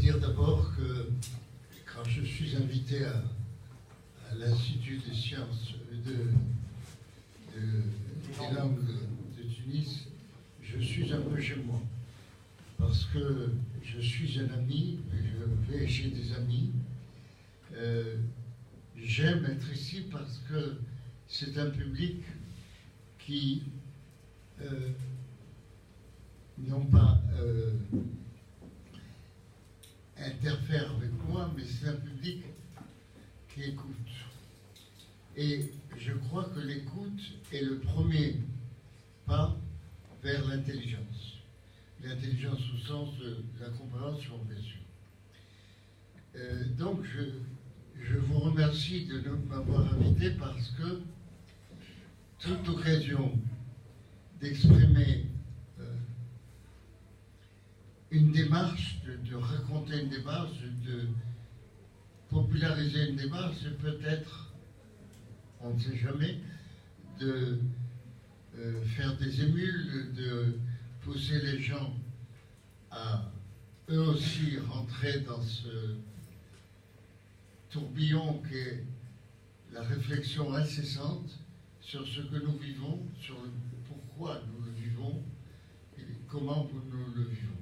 dire d'abord que quand je suis invité à l'Institut des sciences des langues de Tunis, je suis un peu chez moi. Parce que je suis un ami, je vais chez des amis. J'aime être ici parce que c'est un public qui non pas interfère avec moi, mais c'est un public qui écoute. Et je crois que l'écoute est le premier pas vers l'intelligence. L'intelligence au sens de la compréhension, bien sûr. Donc, je vous remercie de m'avoir invité parce que toute occasion d'exprimer une démarche, de raconter une démarche, de populariser une démarche, c'est peut-être, on ne sait jamais, de faire des émules, de pousser les gens à eux aussi rentrer dans ce tourbillon qu'est la réflexion incessante sur ce que nous vivons, sur le pourquoi nous le vivons et comment nous le vivons.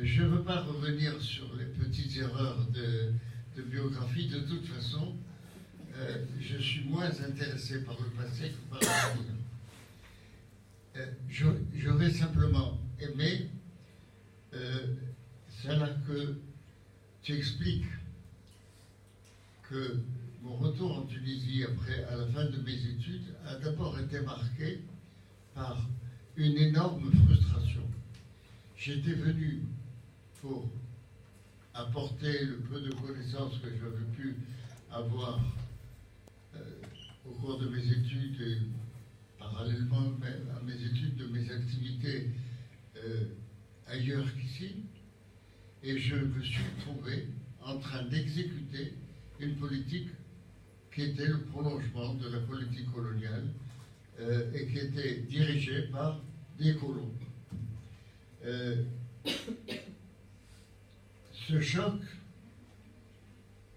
Je ne veux pas revenir sur les petites erreurs de biographie. De toute façon, je suis moins intéressé par le passé que par l'avenir. J'aurais simplement aimé, Salah, que tu expliques que mon retour en Tunisie à la fin de mes études a d'abord été marqué par une énorme frustration. J'étais venu pour apporter le peu de connaissances que j'avais pu avoir au cours de mes études et parallèlement à mes études, de mes activités ailleurs qu'ici. Et je me suis trouvé en train d'exécuter une politique qui était le prolongement de la politique coloniale et qui était dirigée par des colons. Ce choc,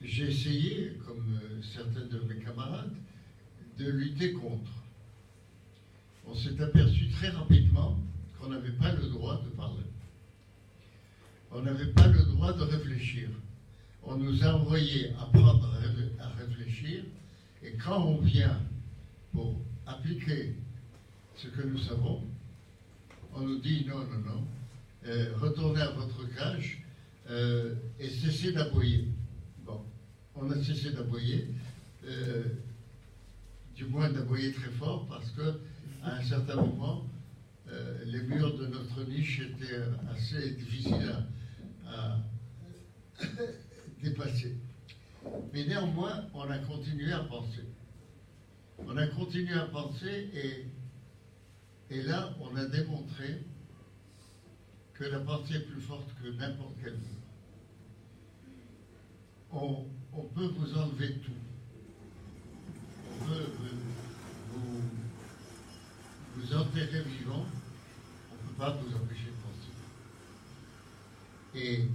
j'ai essayé, comme certains de mes camarades, de lutter contre. On s'est aperçu très rapidement qu'on n'avait pas le droit de parler. On n'avait pas le droit de réfléchir. On nous a envoyé apprendre à réfléchir, et quand on vient pour appliquer ce que nous savons, on nous dit non, non, non, retournez à votre cage et cessez d'aboyer. Bon, on a cessé d'aboyer, du moins d'aboyer très fort, parce que à un certain moment, les murs de notre niche étaient assez difficiles à dépasser. Mais néanmoins, on a continué à penser. On a continué à penser et là, on a démontré que la pensée est plus forte que n'importe quel mot. On peut vous enlever tout. On peut vous enterrer vivant. On ne peut pas vous empêcher de penser. Et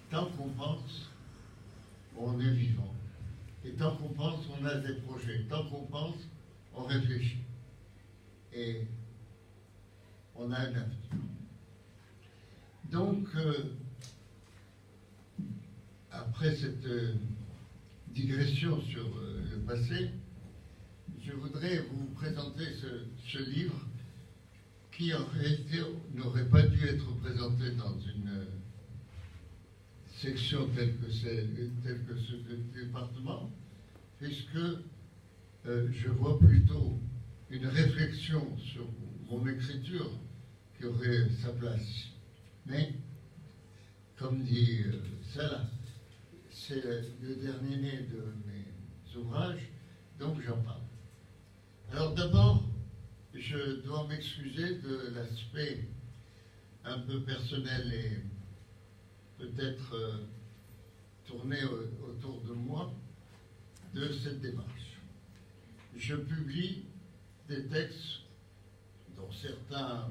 tant qu'on pense, on est vivant. Et tant qu'on pense, on a des projets. Tant qu'on pense, on réfléchit. Et on a un avenir. Donc, après cette digression sur le passé, je voudrais vous présenter ce livre qui, en réalité, n'aurait pas dû être présenté dans une section telle que ce département, puisque je vois plutôt une réflexion sur mon écriture qui aurait sa place. Mais, comme dit Salah, c'est le dernier né de mes ouvrages, donc j'en parle. Alors d'abord, je dois m'excuser de l'aspect un peu personnel et peut-être tourné autour de moi de cette démarche. Je publie des textes dont certains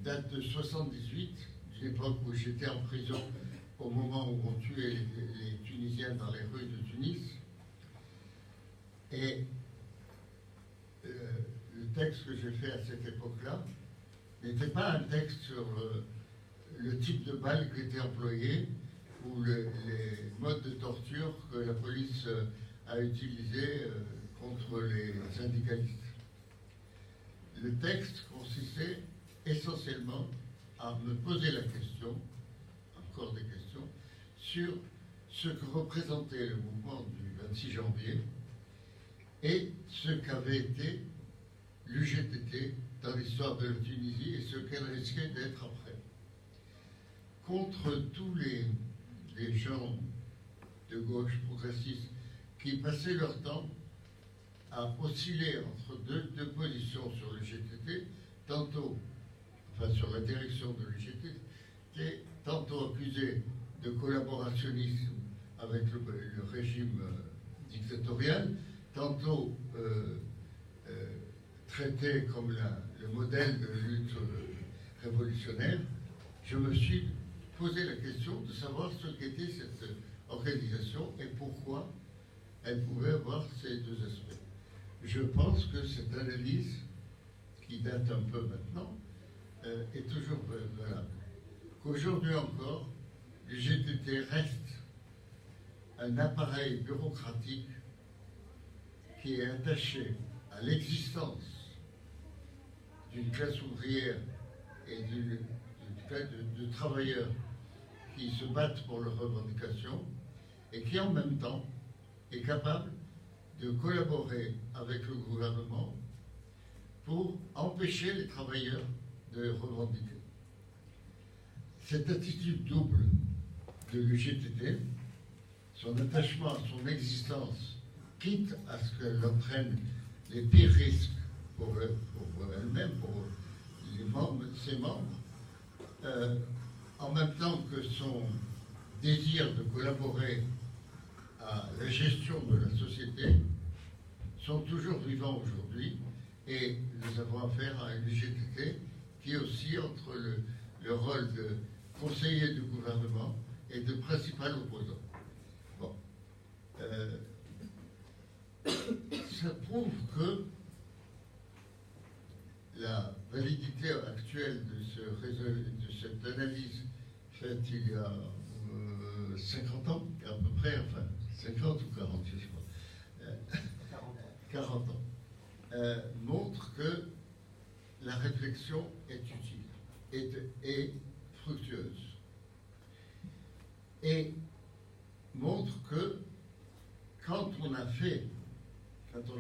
datent de 78, d'une époque où j'étais en prison au moment où on tuait les Tunisiens dans les rues de Tunis. Et le texte que j'ai fait à cette époque-là n'était pas un texte sur le type de balle qui était employé ou les modes de torture que la police a utilisés contre les syndicalistes. Le texte consistait essentiellement à me poser la question, encore des questions, sur ce que représentait le mouvement du 26 janvier et ce qu'avait été l'UGTT dans l'histoire de la Tunisie et ce qu'elle risquait d'être après. Contre tous les gens de gauche progressistes qui passaient leur temps à osciller entre deux positions sur l'UGTT, tantôt, enfin sur la direction de l'UGTT, tantôt accusés de collaborationnisme avec le régime dictatorial, tantôt traité comme le modèle de lutte révolutionnaire. Je me suis posé la question de savoir ce qu'était cette organisation et pourquoi elle pouvait avoir ces deux aspects. Je pense que cette analyse, qui date un peu maintenant, est toujours valable. Qu'aujourd'hui encore, le GTT reste un appareil bureaucratique qui est attaché à l'existence d'une classe ouvrière et de travailleurs qui se battent pour leurs revendications et qui en même temps est capable de collaborer avec le gouvernement pour empêcher les travailleurs de revendiquer. Cette attitude double de l'UGTT, son attachement à son existence, quitte à ce qu'elle entraîne les pires risques pour elle-même, pour ses membres, en même temps que son désir de collaborer à la gestion de la société, sont toujours vivants aujourd'hui, et nous avons affaire à une UGTT qui oscille entre le rôle de conseiller du gouvernement et de principal opposant. Bon. Ça prouve que la validité actuelle de cette analyse faite il y a 50 ans, à peu près, enfin 50 ou 40, je sais pas, 40 ans, montre que la réflexion est utile, est fructueuse, et montre que quand on a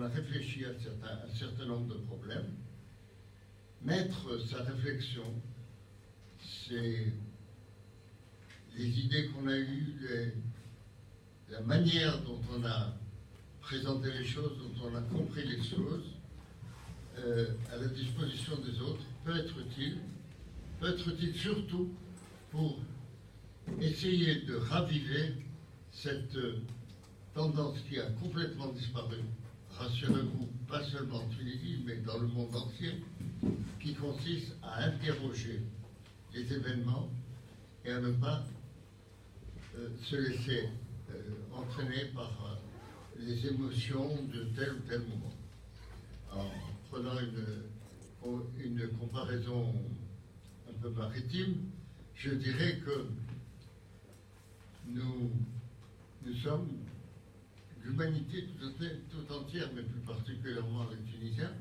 réfléchi à un certain nombre de problèmes, mettre sa réflexion, c'est les idées qu'on a eues, la manière dont on a présenté les choses, dont on a compris les choses, à la disposition des autres, peut être utile surtout pour essayer de raviver cette tendance qui a complètement disparu, rassurez-vous, pas seulement en Tunisie, mais dans le monde entier, qui consiste à interroger les événements et à ne pas se laisser entraîner par les émotions de tel ou tel moment. En prenant une comparaison un peu maritime, je dirais que nous sommes, l'humanité tout entière, mais plus particulièrement les Tunisiens,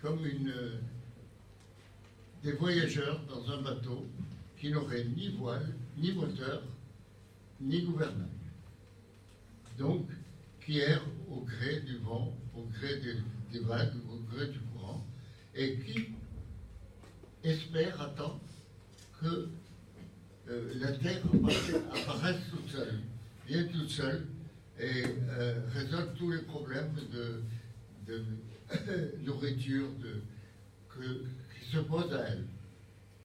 comme des voyageurs dans un bateau qui n'auraient ni voile, ni moteur, ni gouvernail. Donc, qui errent au gré du vent, au gré des vagues, au gré du courant, et qui espèrent, attendent que la Terre apparaisse toute seule, vienne toute seule, et résolve tous les problèmes de nourriture qui se posent à elle.